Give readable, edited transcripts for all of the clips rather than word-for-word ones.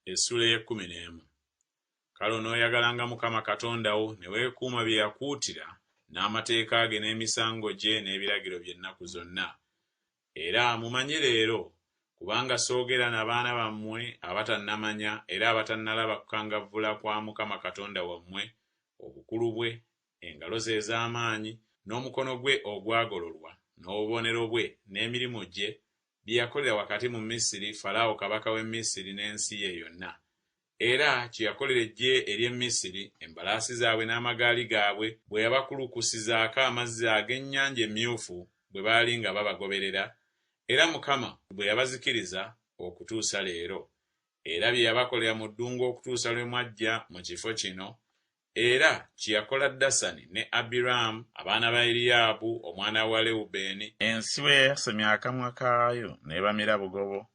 Essula y'e11. Kale onooyagalanga Mukama Katonda wo ne weekuuma bye yakuutira n'amateeka ge n'emisango gye n'ebiragiro by'ennaku zonna. Era mumanye leero, kubanga soogera n'abaana bammwe abatannamanya era abatannalaba kukangavvula kwa Mukama Katonda wammwe, obukulu bwe, engalo ze ez'amaanyi, n'omukono gwe ogwagololwa, n'obubonero bwe, n'emirimu gye, bye yakolera wakati mu Misiri Falaawo kabaka w'e Misiri n'ensi ye yonna. Era kye yakolera eggye ery'e Misiri, embalaasi zaabwe n'amagaali gaabwe, bwe yabakulukusizaako amazzi ag'ennyanja emyufu bwe baali nga babagoberera, era Mukama bwe yabazikiriza okutuusa leero. Era bye yabakolera mu ddungu okutuusa lwe mwajja mu kifo kino, era kye yakola Dasani ne Abiramu abaana ba Eriyaabu omwana wa Lewubeeni, ensi bwe yayasamya akamwa kaayo n'ebamira bugobo,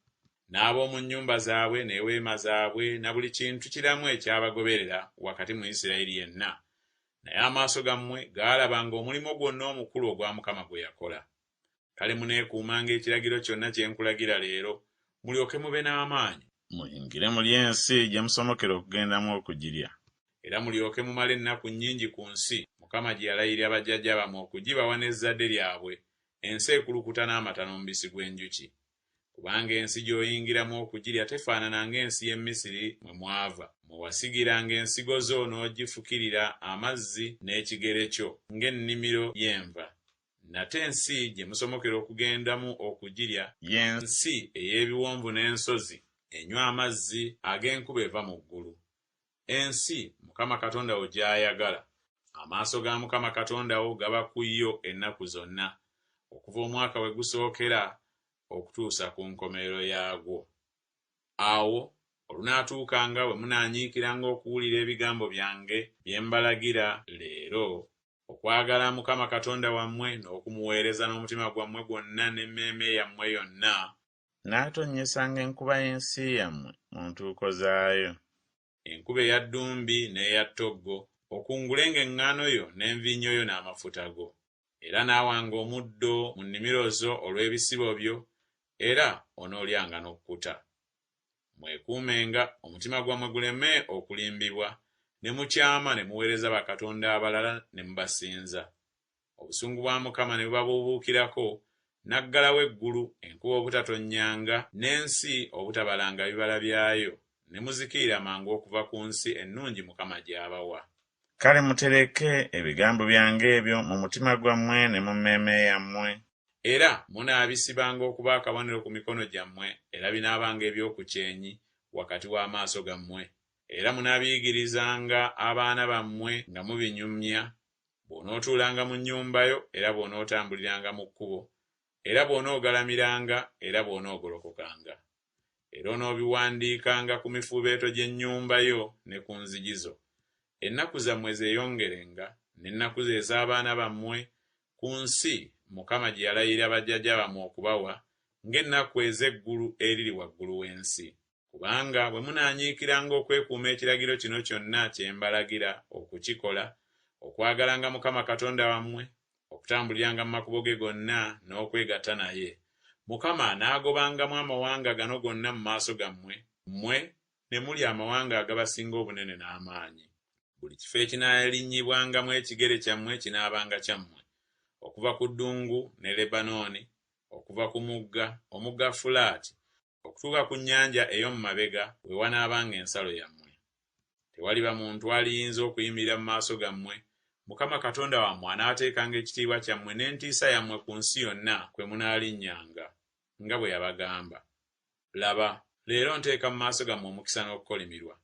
n'ab'omu nnyumba zaabwe n'eweema zaabwe na buli kintu kiramu ekyabagoberera wakati mu Isirayiri yenna. Naye amaaso gammwe gaalabanga omulimu gwonna omukulu ogwa Mukama gwe yakola. Kale muneekuumanga ekiragiro kyonna kye nkulagira leero, mulyoke mube n'amaanyi, muyingire muli ensi gye musomokera okugendamu okugirya. Era mulyoke mumale ennaku nnyingi ku nsi Mukama gye yalayirira bajjajja bammwe okugibawa n'ezzadde lyabwe, ensi ekulukuta n'amata n'omubisi gw'enjuki. Kubanga ensi gy'oyingiramu okugirya tefaanana ng'ensi y'e Misiri mwe mwava. Mwe wasigiranga ensigo zo n'ogifukirira amazzi n'ekigere kyo ng'ennimiro y'enva. Nate ensi gye musomokera okugendamu okugirya y'ensi ey'ebiwonvu n'ensozi, enywa amazzi ag'enkuba eva mu ggulu. Ensi Mukama Katonda wo gy'ayagala. Amaaso ga Mukama Katonda wo gaba ku yo ennaku zonna, okuva omwaka we gusookera okutuusa ku nkomerero yaagwo. Awo olunaatuukanga bwe munaanyiikiranga okuwulira ebigambo byange bye mbalagira leero, okwagala Mukama Katonda wammwe n'okumuweereza n'omutima gwammwe gwonna n'emmeeme yammwe yonna, n'atonnyesanga enkuba y'ensi yammwe mu ntuuko zaayo, enkuba eya ddumbi n'eya ttoggo, okungulenga eŋŋaano yo n'envinnyo yo n'amafuta go. Era naawanga omuddo mu nnimiro zo olw'ebisibo byo, era onoolyanga n'okkuta. Mwekuumenga omutima gwammwe guleme okulimbibwa, ne mukyama ne muweereza bakatonda abalala ne mubasinza. Obusungu bwa Mukama ne bubabuubuukirako, n'aggalawo eggulu, enkuba obutatonnyanga, n'ensi obutabalanga bibala byayo, ne muzikirira mangu okuva ku nsi ennungi Mukama gy'abawa. Kale mutereke ebigambo byange ebyo mu mutima gwammwe ne mu mmeeme yammwe. Era munaabisibanga okuba akabonero ku mikono gyammwe, era binaabanga eby'oku kyenyi wakati w'amaaso gammwe. Era munaabiyigirizanga abaana bammwe nga mubinyumya, bw'onootuulanga mu nnyumba yo, era bw'onootambuliranga mu kkubo, era bw'onoogalamiranga, era bw'onoogolokokanga. Era onoobiwandiikanga ku mifuubeeto gy'ennyumba yo ne ku nzigi zo. Ennaku zammwe zeeyongerenga, n'ennaku ze ez'abaana bammwe ku nsi Mukama gye yalayirira bajjajja bammwe okubawa, ng'ennaku ez'eggulu eriri waggulu w'ensi. Kubanga bwe munaanyiikiranga okwekuuma ekiragiro kino kyonna kye mbalagira okukikola, okwagalanga Mukama Katonda wammwe, okutambuliranga mu makubo ge gonna n'okwegatta naye, Mukama anaagobangamu amawanga gano gonna mu maaso gammwe, mmwe ne muli amawanga agabasinga obunene n'amaanyi. Buli kifo ekinaalinnyibwangamu ekigere kyammwe kinaabanga kyammwe, okuva ku ddungu ne Lebanooni, okuva ku mugga, omugga Fulaati, okutuuka ku nnyanja ey'omu mabega we wanaabanga ensalo yammwe. Tewaliba muntu aliyinza okuyimirira mu maaso gammwe. Mukama Katonda wammwe anaateekanga ekitiibwa kyammwe n'entiisa yammwe ku nsi yonna kwe munaalinnyanga, nga bwe yabagamba. Laba, leero nteeka mu maaso gammwe omukisa n'okukolimirwa.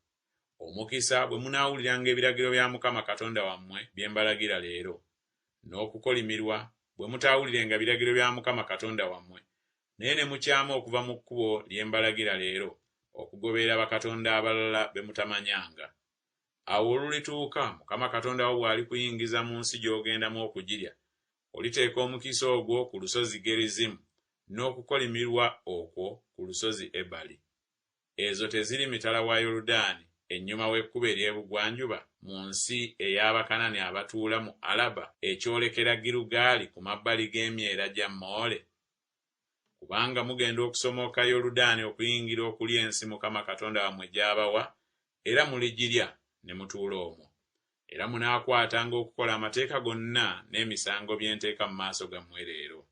Omukisa bwe munaawuliranga ebiragiro bya Mukama Katonda wammwe bye mbalagira leero, n'okukolimirwa bwe mutaawulirenga biragiro bya Mukama Katonda wammwe, naye ne mukyama okuva mu kkubo lye mbalagira leero, okugoberera bakatonda abalala be mutamanyanga. Awo olulituuka Mukama Katonda wo bw'alikuyingiza mu nsi gy'ogendamu okugirya, oliteeka omukisa ogwo ku lusozi Gerizimu, n'okukolimirwa okwo ku lusozi Ebali. Ezo teziri mitala wa Yoludaani, ennyuma w'ekkubo ery'ebugwanjuba, mu nsi ey'Abakanani abatuula mu Alaba, ekyolekera Girugaali ku mabbali g'emyera gya Moole? kubanga mugenda okusomoka Yoludaani okuyingira okulya ensi Mukama Katonda wammwe gy'abawa, era muligirya ne mutuula omwo. Era munaakwatanga okukola amateeka gonna n'emisango bye nteeka mu maaso gammwe leero.